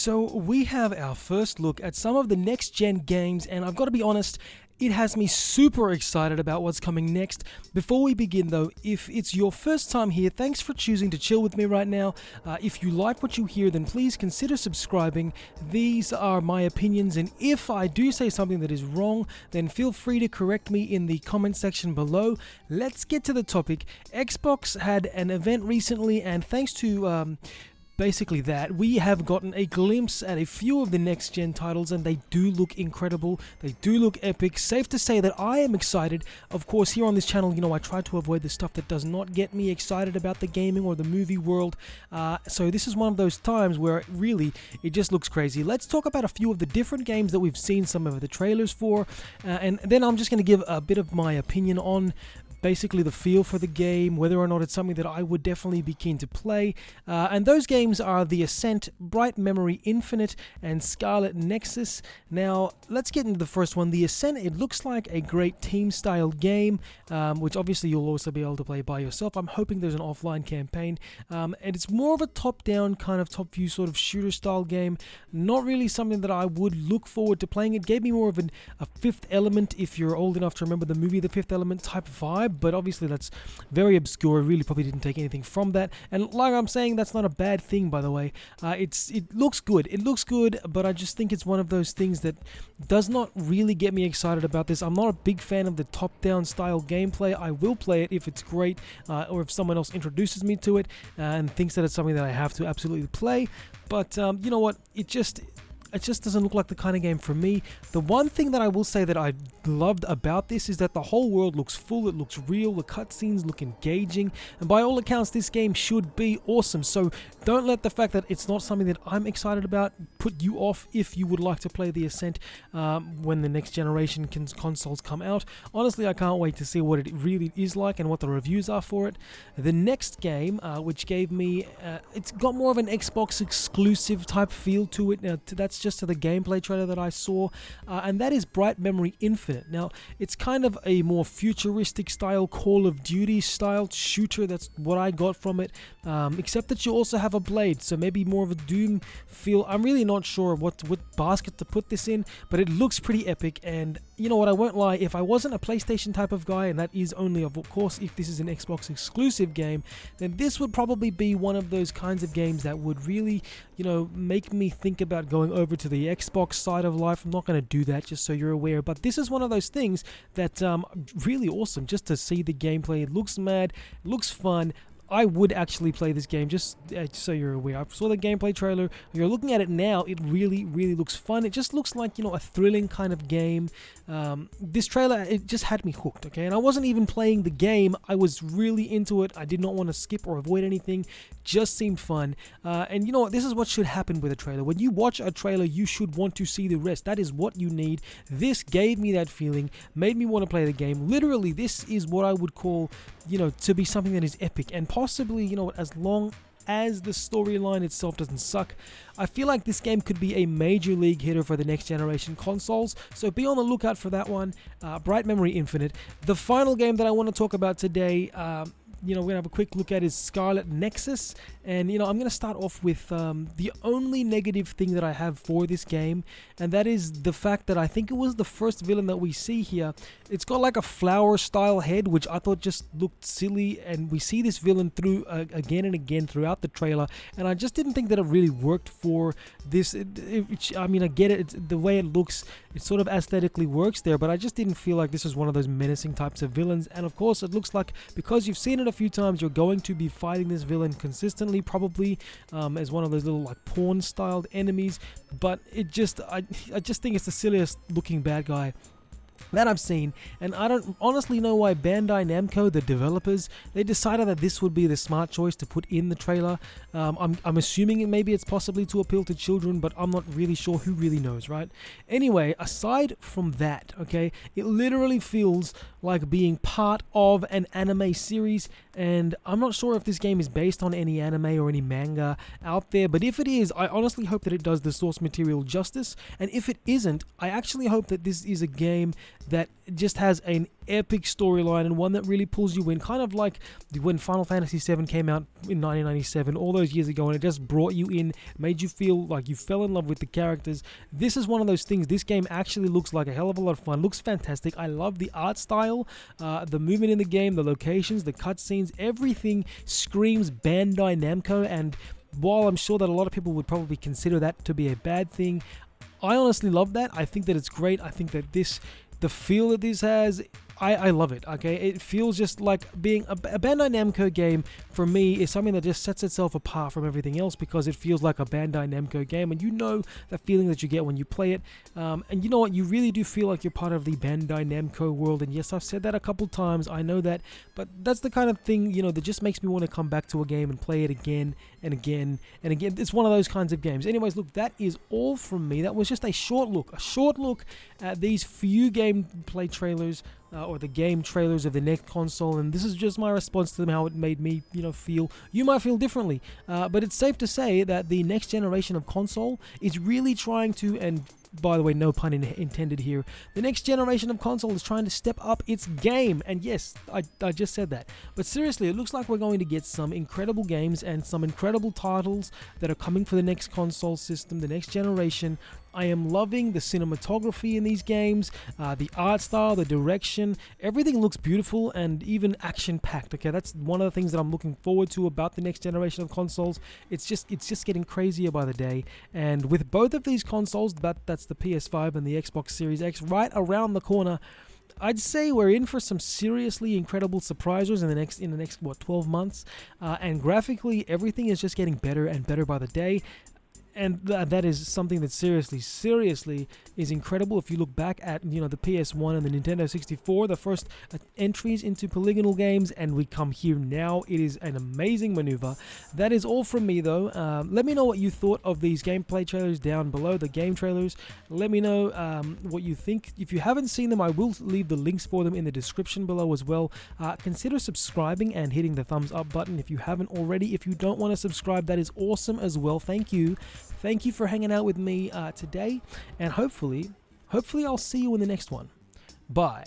So we have our first look at some of the next-gen games, and I've got to be honest, it has me super excited about what's coming next. Before we begin though, if it's your first time here, thanks for choosing to chill with me right now. If you like what you hear, then please consider subscribing. These are my opinions, and if I do say something that is wrong, then feel free to correct me in the comment section below. Let's get to the topic. Xbox had an event recently, and thanks to basically that, we have gotten a glimpse at a few of the next gen titles, and they do look incredible, they do look epic. Safe to say that I am excited. Of course, here on this channel, I try to avoid the stuff that does not get me excited about the gaming or the movie world, so this is one of those times where it just looks crazy. Let's talk about a few of the different games that we've seen some of the trailers for, and then I'm just going to give a bit of my opinion on basically the feel for the game, whether or not it's something that I would definitely be keen to play. And those games are the Ascent, Bright Memory Infinite, and Scarlet Nexus. Now, let's get into the first one. The Ascent, it looks like a great team-style game, which obviously you'll also be able to play by yourself. I'm hoping there's an offline campaign. And it's more of a top-down kind of top-view sort of shooter-style game. Not really something that I would look forward to playing. It gave me more of a Fifth Element, if you're old enough to remember the movie The Fifth Element type vibe. But obviously that's very obscure. Really probably didn't take anything from that, and like I'm saying, that's not a bad thing, by the way. It looks good, but I just think it's one of those things that does not really get me excited about this. I'm not a big fan of the top-down style gameplay. I will play it if it's great, or if someone else introduces me to it and thinks that it's something that I have to absolutely play. But you know what, it just doesn't look like the kind of game for me. The one thing that I will say that I loved about this is that the whole world looks full, it looks real, the cutscenes look engaging, and by all accounts this game should be awesome. So don't let the fact that it's not something that I'm excited about put you off if you would like to play the Ascent when the next generation consoles come out. Honestly, I can't wait to see what it really is like and what the reviews are for it. The next game, which gave me, it's got more of an Xbox exclusive type feel to it. Now, that's just to the gameplay trailer that I saw, and that is Bright Memory Infinite. Now, it's kind of a more futuristic style, Call of Duty style shooter. That's what I got from it, except that you also have a blade, so maybe more of a Doom feel. I'm really not sure what basket to put this in, but it looks pretty epic. And you know what, I won't lie, if I wasn't a PlayStation type of guy, and that is only of course if this is an Xbox exclusive game, then this would probably be one of those kinds of games that would really, make me think about going over to the Xbox side of life. I'm not going to do that, just so you're aware, but this is one of those things that really awesome just to see the gameplay. It looks mad, it looks fun. I would actually play this game, just so you're aware. I saw the gameplay trailer. You're looking at it now. It really, really looks fun. It just looks like, a thrilling kind of game. This trailer, it just had me hooked, okay? And I wasn't even playing the game. I was really into it. I did not want to skip or avoid anything. Just seemed fun. And you know what? This is what should happen with a trailer. When you watch a trailer, you should want to see the rest. That is what you need. This gave me that feeling, made me want to play the game. Literally, this is what I would call, to be something that is epic, and possibly, as long as the storyline itself doesn't suck, I feel like this game could be a major league hitter for the next generation consoles, so be on the lookout for that one. Bright Memory Infinite. The final game that I want to talk about today, we're going to have a quick look at is Scarlet Nexus, and I'm going to start off with the only negative thing that I have for this game, and that is the fact that I think it was the first villain that we see here. It's got like a flower style head, which I thought just looked silly, and we see this villain through again and again throughout the trailer, and I just didn't think that it really worked for this. I mean, I get it, the way it looks, it sort of aesthetically works there, but I just didn't feel like this was one of those menacing types of villains. And of course, it looks like, because you've seen it a few times, you're going to be fighting this villain consistently, probably as one of those little like pawn styled enemies, but I just think it's the silliest looking bad guy that I've seen, and I don't honestly know why Bandai Namco, the developers, they decided that this would be the smart choice to put in the trailer. I'm assuming maybe it's possibly to appeal to children, but I'm not really sure. Who really knows, right? Anyway, aside from that, okay, it literally feels like being part of an anime series, and I'm not sure if this game is based on any anime or any manga out there, but if it is, I honestly hope that it does the source material justice, and if it isn't, I actually hope that this is a game that just has an epic storyline and one that really pulls you in, kind of like when Final Fantasy VII came out in 1997, all those years ago, and it just brought you in, made you feel like you fell in love with the characters. This is one of those things. This game actually looks like a hell of a lot of fun, looks fantastic. I love the art style, the movement in the game, the locations, the cutscenes, everything screams Bandai Namco, and while I'm sure that a lot of people would probably consider that to be a bad thing, I honestly love that. I think that it's great. I think that the feel that this has, I love it, okay? It feels just like being a Bandai Namco game, for me, is something that just sets itself apart from everything else because it feels like a Bandai Namco game, and you know that feeling that you get when you play it. And you know what? You really do feel like you're part of the Bandai Namco world, and yes, I've said that a couple times, I know that, but that's the kind of thing, you know, that just makes me want to come back to a game and play it again and again and again. It's one of those kinds of games. Anyways, look, that is all from me. That was just a short look at these few gameplay trailers, or the game trailers of the next console, and this is just my response to them, how it made me, you know, feel. You might feel differently, but it's safe to say that the next generation of console is really trying to, and by the way, no pun intended here, the next generation of console is trying to step up its game, and yes, I just said that. But seriously, it looks like we're going to get some incredible games and some incredible titles that are coming for the next console system, the next generation. I am loving the cinematography in these games, the art style, the direction, everything looks beautiful and even action-packed. Okay, that's one of the things that I'm looking forward to about the next generation of consoles. It's just getting crazier by the day, and with both of these consoles, that's the PS5 and the Xbox Series X, right around the corner, I'd say we're in for some seriously incredible surprises in the next 12 months, and graphically everything is just getting better and better by the day. And that is something that seriously is incredible. If you look back at, you know, the PS1 and the Nintendo 64, the first entries into polygonal games, and we come here now, it is an amazing maneuver. That is all from me, though. Let me know what you thought of these gameplay trailers down below, the game trailers. Let me know what you think. If you haven't seen them, I will leave the links for them in the description below as well. Consider subscribing and hitting the thumbs up button if you haven't already. If you don't want to subscribe, that is awesome as well. Thank you. Thank you for hanging out with me today, and hopefully I'll see you in the next one. Bye.